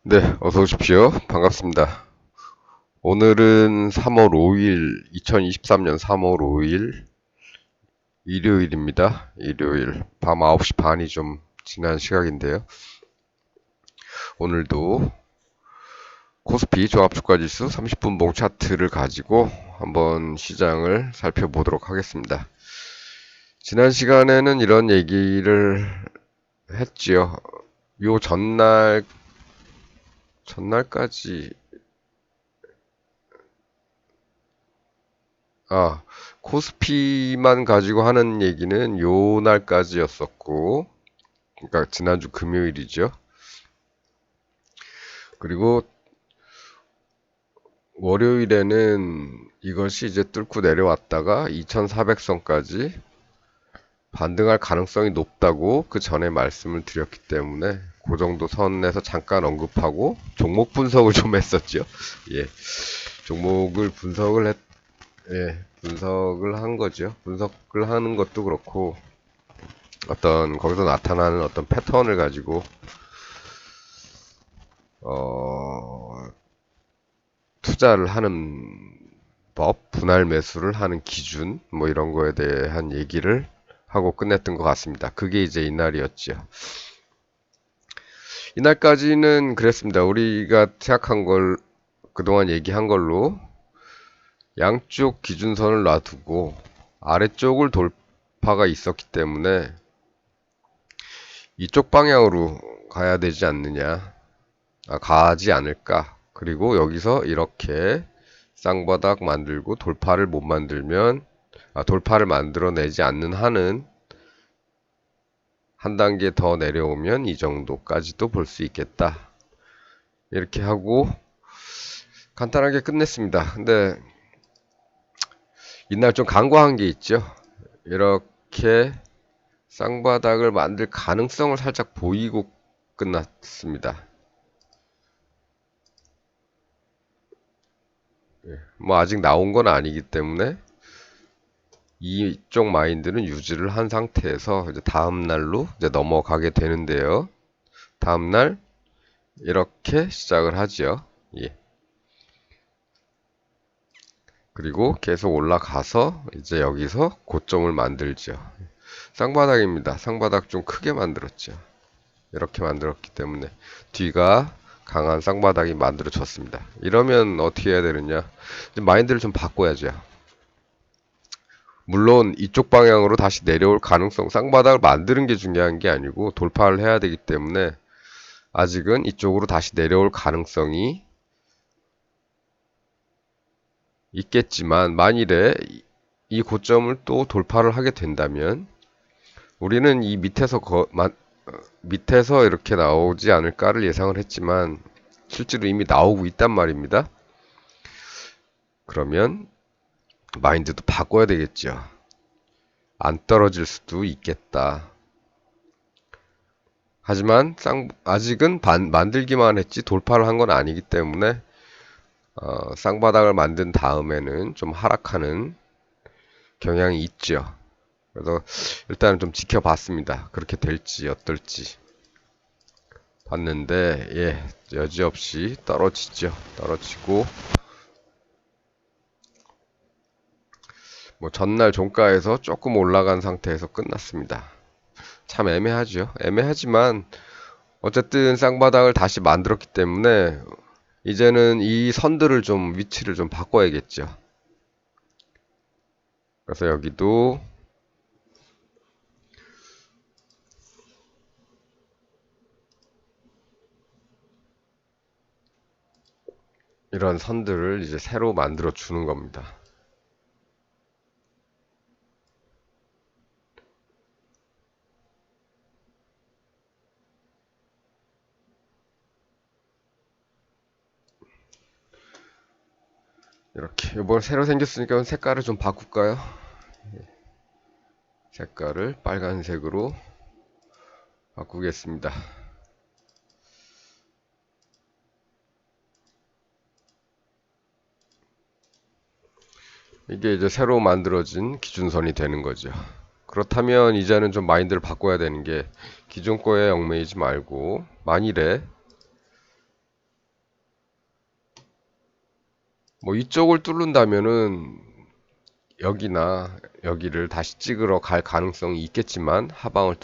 네, 어서 오십시오. 반갑습니다. 오늘은 3월 5일, 2023년 3월 5일, 일요일입니다. 일요일, 밤 9시 반이 좀 지난 시각인데요. 오늘도 코스피 종합주가지수 30분봉 차트를 가지고 한번 시장을 살펴보도록 하겠습니다. 지난 시간에는 이런 얘기를 했지요. 요 전날까지, 코스피만 가지고 하는 얘기는 요 날까지였었고, 그러니까 지난주 금요일이죠. 그리고 월요일에는 이것이 이제 뚫고 내려왔다가 2400선까지 반등할 가능성이 높다고 그 전에 말씀을 드렸기 때문에 그 정도 선에서 잠깐 언급하고 종목 분석을 좀 했었죠. 예. 종목을 분석을 한 거죠. 분석을 하는 것도 그렇고 거기서 나타나는 어떤 패턴을 가지고 어, 투자를 하는 법, 분할 매수를 하는 기준, 뭐 이런 거에 대한 얘기를 하고 끝냈던 것 같습니다. 그게 이제 이날이었죠. 이날까지는 그랬습니다. 우리가 생각한 걸, 그동안 얘기한 걸로 양쪽 기준선을 놔두고 아래쪽을 돌파가 있었기 때문에 이쪽 방향으로 가야 되지 않느냐, 가지 않을까. 그리고 여기서 이렇게 쌍바닥 만들고 돌파를 못 만들면, 돌파를 만들어내지 않는 한은 한 단계 더 내려오면 이 정도까지도 볼 수 있겠다. 이렇게 하고 간단하게 끝냈습니다. 근데 이날 좀 간과한 게 있죠. 이렇게 쌍바닥을 만들 가능성을 살짝 보이고 끝났습니다. 뭐 아직 나온 건 아니기 때문에 이쪽 마인드는 유지를 한 상태에서 이제 다음 날로 이제 넘어가게 되는데요. 다음 날 이렇게 시작을 하지요. 예. 그리고 계속 올라가서 이제 여기서 고점을 만들죠. 쌍바닥입니다. 쌍바닥 좀 크게 만들었죠. 이렇게 만들었기 때문에 뒤가 강한 쌍바닥이 만들어졌습니다. 이러면 어떻게 해야 되느냐? 마인드를 좀 바꿔야죠. 물론 이쪽 방향으로 다시 내려올 가능성, 쌍바닥을 만드는 게 중요한 게 아니고 돌파를 해야 되기 때문에 아직은 이쪽으로 다시 내려올 가능성이 있겠지만 만일에 이 고점을 또 돌파를 하게 된다면 우리는 이 밑에서 이렇게 나오지 않을까를 예상을 했지만 실제로 이미 나오고 있단 말입니다. 그러면 마인드도 바꿔야 되겠죠. 안 떨어질 수도 있겠다. 하지만 아직은 만들기만 했지 돌파를 한 건 아니기 때문에 쌍바닥을 만든 다음에는 좀 하락하는 경향이 있죠. 그래서 일단은 좀 지켜봤습니다. 그렇게 될지 어떨지 봤는데 여지없이 떨어지죠. 떨어지고 뭐 전날 종가에서 조금 올라간 상태에서 끝났습니다. 참 애매하죠. 애매하지만 어쨌든 쌍바닥을 다시 만들었기 때문에 이제는 이 선들을 좀 위치를 좀 바꿔야겠죠. 그래서 여기도 이런 선들을 이제 새로 만들어 주는 겁니다. 이렇게 이번 새로 생겼으니까 색깔을 좀 바꿀까요? 색깔을 빨간색으로 바꾸겠습니다. 이게 이제 새로 만들어진 기준선이 되는 거죠. 그렇다면 이제는 좀 마인드를 바꿔야 되는 게 기존 거에 얽매이지 말고 만일에 뭐 이쪽을 뚫는다면은 여기나 여기를 다시 찍으러 갈 가능성이 있겠지만 하방을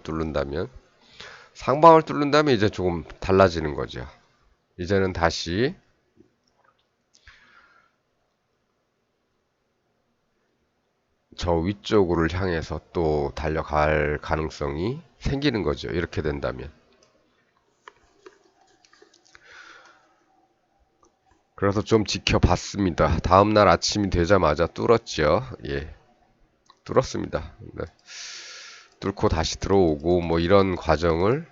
뚫는다면 상방을 뚫는다면 이제 조금 달라지는 거죠. 이제는 다시 저 위쪽으로 향해서 또 달려갈 가능성이 생기는 거죠. 이렇게 된다면. 그래서 좀 지켜봤습니다. 다음날 아침이 되자마자 뚫었죠. 예, 뚫었습니다. 네. 뚫고 다시 들어오고 뭐 이런 과정을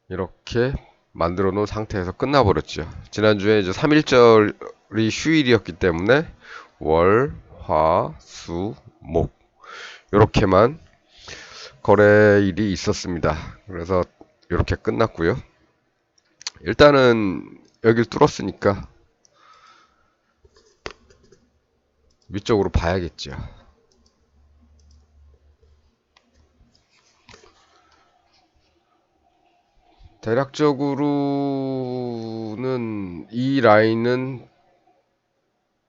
이렇게 만들어 놓은 상태에서 끝나버렸죠. 지난주에 이제 3일절이 휴일이었기 때문에 월, 화, 수, 목 이렇게만 거래일이 있었습니다. 그래서 이렇게 끝났고요. 일단은 여길 뚫었으니까 위쪽으로 봐야겠죠. 대략적으로는 이 라인은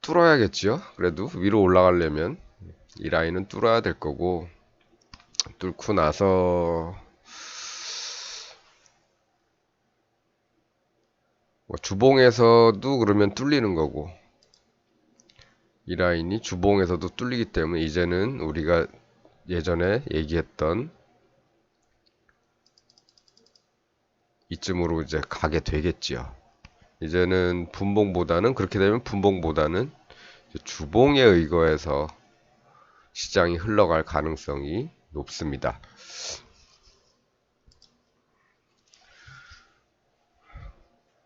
뚫어야겠지요. 그래도 위로 올라가려면 이 라인은 뚫어야 될 거고 뚫고 나서 뭐 주봉에서도 그러면 뚫리는 거고 이 라인이 주봉에서도 뚫리기 때문에 이제는 우리가 예전에 얘기했던 이쯤으로 이제 가게 되겠지요. 이제는 분봉보다는 그렇게 되면 분봉보다는 주봉에 의거해서 시장이 흘러갈 가능성이 높습니다.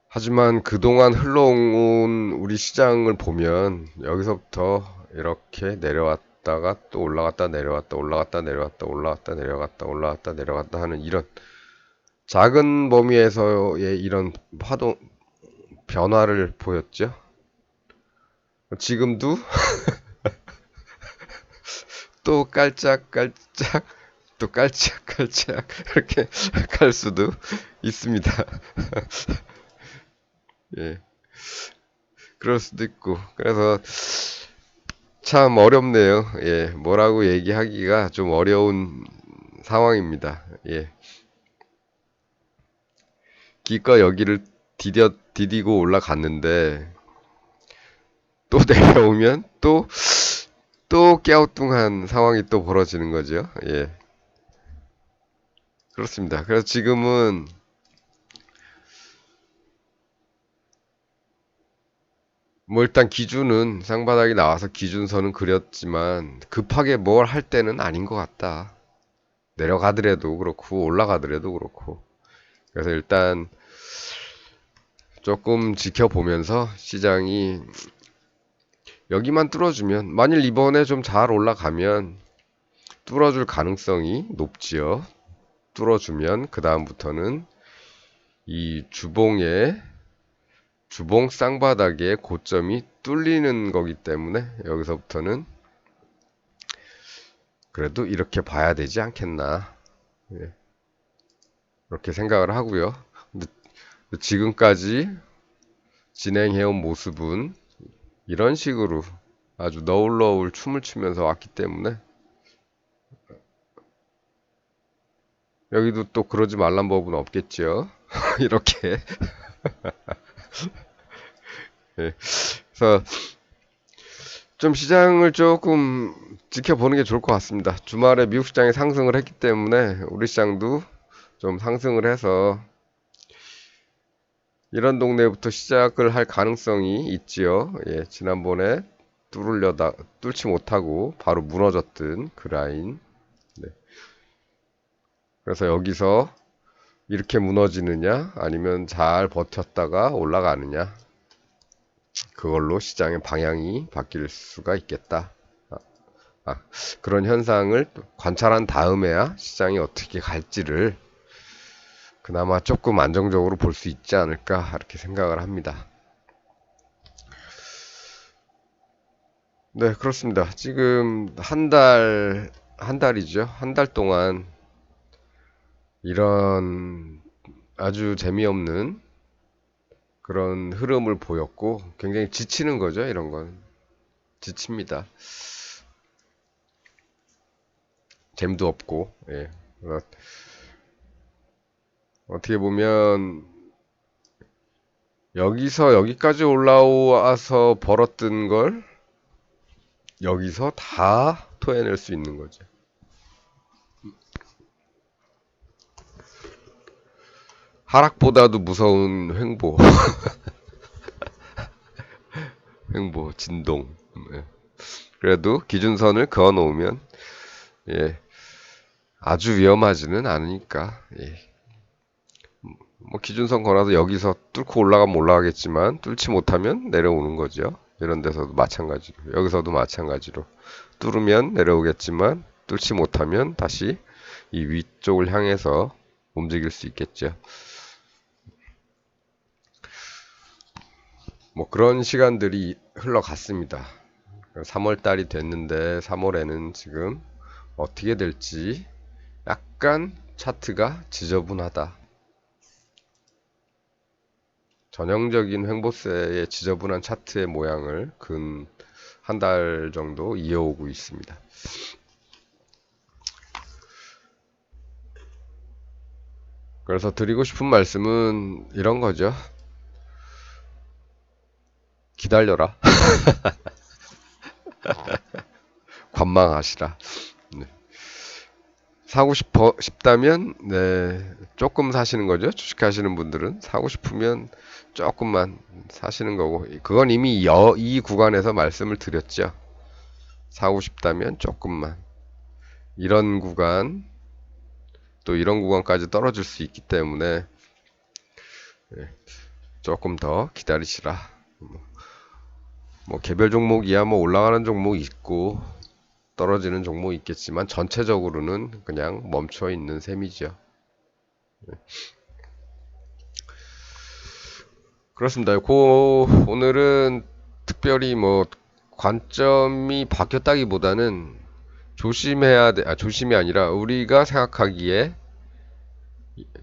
하지만 그동안 흘러온 우리 시장을 보면 여기서부터 이렇게 내려왔다가 또 올라갔다 내려왔다 올라갔다 내려왔다 올라갔다 내려갔다 올라갔다 내려갔다 하는 이런 작은 범위에서의 이런 파동 변화를 보였죠. 지금도 또 깔짝깔짝 또 깔짝깔짝 이렇게 갈 수도 있습니다. 예, 그럴 수도 있고 그래서 참 어렵네요. 예, 뭐라고 얘기하기가 좀 어려운 상황입니다. 예, 기껏 여기를 디디고 올라갔는데 또 내려오면 또 깨우뚱한 상황이 또 벌어지는 거죠. 예, 그렇습니다. 그래서 지금은 뭐 일단 기준은 쌍바닥이 나와서 기준선은 그렸지만 급하게 뭘 할 때는 아닌 것 같다. 내려가더라도 그렇고 올라가더라도 그렇고 그래서 일단 조금 지켜보면서 시장이 여기만 뚫어주면 만일 이번에 좀 잘 올라가면 뚫어줄 가능성이 높지요. 뚫어주면 그 다음부터는 이 주봉 쌍바닥의 고점이 뚫리는 거기 때문에 여기서부터는 그래도 이렇게 봐야 되지 않겠나. 예, 그렇게 생각을 하고요. 근데 지금까지 진행해온 모습은 이런 식으로 아주 너울너울 춤을 추면서 왔기 때문에 여기도 또 그러지 말란 법은 없겠죠. 이렇게. 예, 그래서 좀 시장을 조금 지켜보는 게 좋을 것 같습니다. 주말에 미국 시장이 상승을 했기 때문에 우리 시장도 좀 상승을 해서 이런 동네부터 시작을 할 가능성이 있지요. 예, 지난번에 뚫지 못하고 바로 무너졌던 그 라인. 네. 그래서 여기서 이렇게 무너지느냐, 아니면 잘 버텼다가 올라가느냐, 그걸로 시장의 방향이 바뀔 수가 있겠다. 아, 그런 현상을 관찰한 다음에야 시장이 어떻게 갈지를 그나마 조금 안정적으로 볼 수 있지 않을까, 이렇게 생각을 합니다. 네, 그렇습니다. 지금 한 달이죠. 한 달 동안 이런 아주 재미없는 그런 흐름을 보였고 굉장히 지치는 거죠. 이런 건 지칩니다. 재미도 없고 예. 어떻게 보면 여기서 여기까지 올라와서 벌었던 걸 여기서 다 토해낼 수 있는 거죠. 하락보다도 무서운 횡보. 횡보, 진동. 예. 그래도 기준선을 그어 놓으면 예, 아주 위험하지는 않으니까 예. 뭐 기준선 걸어서 여기서 뚫고 올라가면 올라가겠지만 뚫지 못하면 내려오는 거죠. 이런 데서도 마찬가지로 여기서도 마찬가지로 뚫으면 내려오겠지만 뚫지 못하면 다시 이 위쪽을 향해서 움직일 수 있겠죠. 뭐 그런 시간들이 흘러갔습니다. 3월 달이 됐는데 3월에는 지금 어떻게 될지 약간 차트가 지저분하다. 전형적인 횡보세의 지저분한 차트의 모양을 근 한 달 정도 이어오고 있습니다. 그래서 드리고 싶은 말씀은 이런 거죠. 기다려라. 관망하시라. 네. 사고 싶다면 네, 조금 사시는 거죠. 주식하시는 분들은 사고 싶으면 조금만 사시는 거고 그건 이미 이 구간에서 말씀을 드렸죠. 사고 싶다면 조금만 이런 구간 또 이런 구간까지 떨어질 수 있기 때문에 네, 조금 더 기다리시라. 뭐 개별 종목이야 뭐 올라가는 종목 있고 떨어지는 종목 있겠지만 전체적으로는 그냥 멈춰 있는 셈이죠. 그렇습니다. 오늘은 특별히 뭐 관점이 바뀌었다기보다는 조심해야 돼. 조심이 아니라 우리가 생각하기에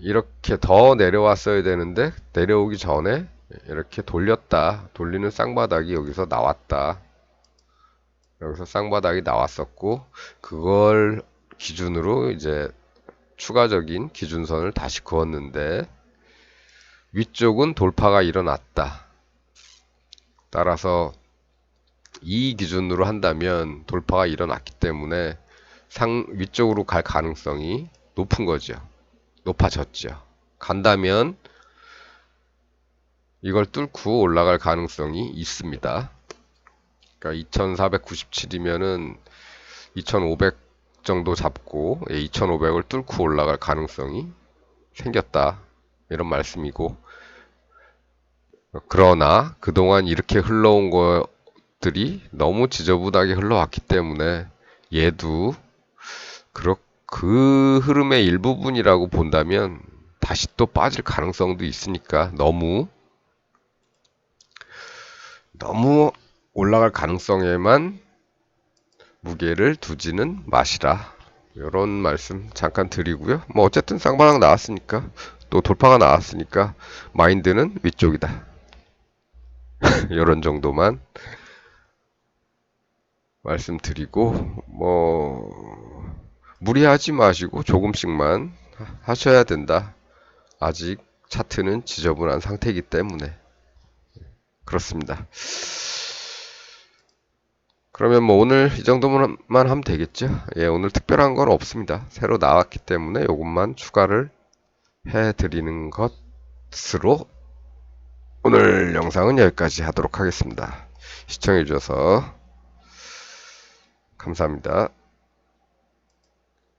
이렇게 더 내려왔어야 되는데 내려오기 전에 이렇게 돌렸다. 돌리는 쌍바닥이 여기서 나왔다. 여기서 쌍바닥이 나왔었고 그걸 기준으로 이제 추가적인 기준선을 다시 그었는데 위쪽은 돌파가 일어났다. 따라서 이 기준으로 한다면 돌파가 일어났기 때문에 위쪽으로 갈 가능성이 높은 거죠. 높아졌죠. 간다면 이걸 뚫고 올라갈 가능성이 있습니다. 그러니까 2497이면은 2500 정도 잡고 2500을 뚫고 올라갈 가능성이 생겼다. 이런 말씀이고 그러나 그동안 이렇게 흘러온 것들이 너무 지저분하게 흘러왔기 때문에 얘도 그 흐름의 일부분이라고 본다면 다시 또 빠질 가능성도 있으니까 너무 올라갈 가능성에만 무게를 두지는 마시라. 이런 말씀 잠깐 드리고요. 뭐 어쨌든 쌍방향 나왔으니까 또 돌파가 나왔으니까 마인드는 위쪽이다. 이런 정도만 말씀드리고 뭐 무리하지 마시고 조금씩만 하셔야 된다. 아직 차트는 지저분한 상태이기 때문에 그렇습니다. 그러면 뭐 오늘 이 정도만 하면 되겠죠? 예, 오늘 특별한 건 없습니다. 새로 나왔기 때문에 이것만 추가를 해드리는 것으로 오늘 영상은 여기까지 하도록 하겠습니다. 시청해주셔서 감사합니다.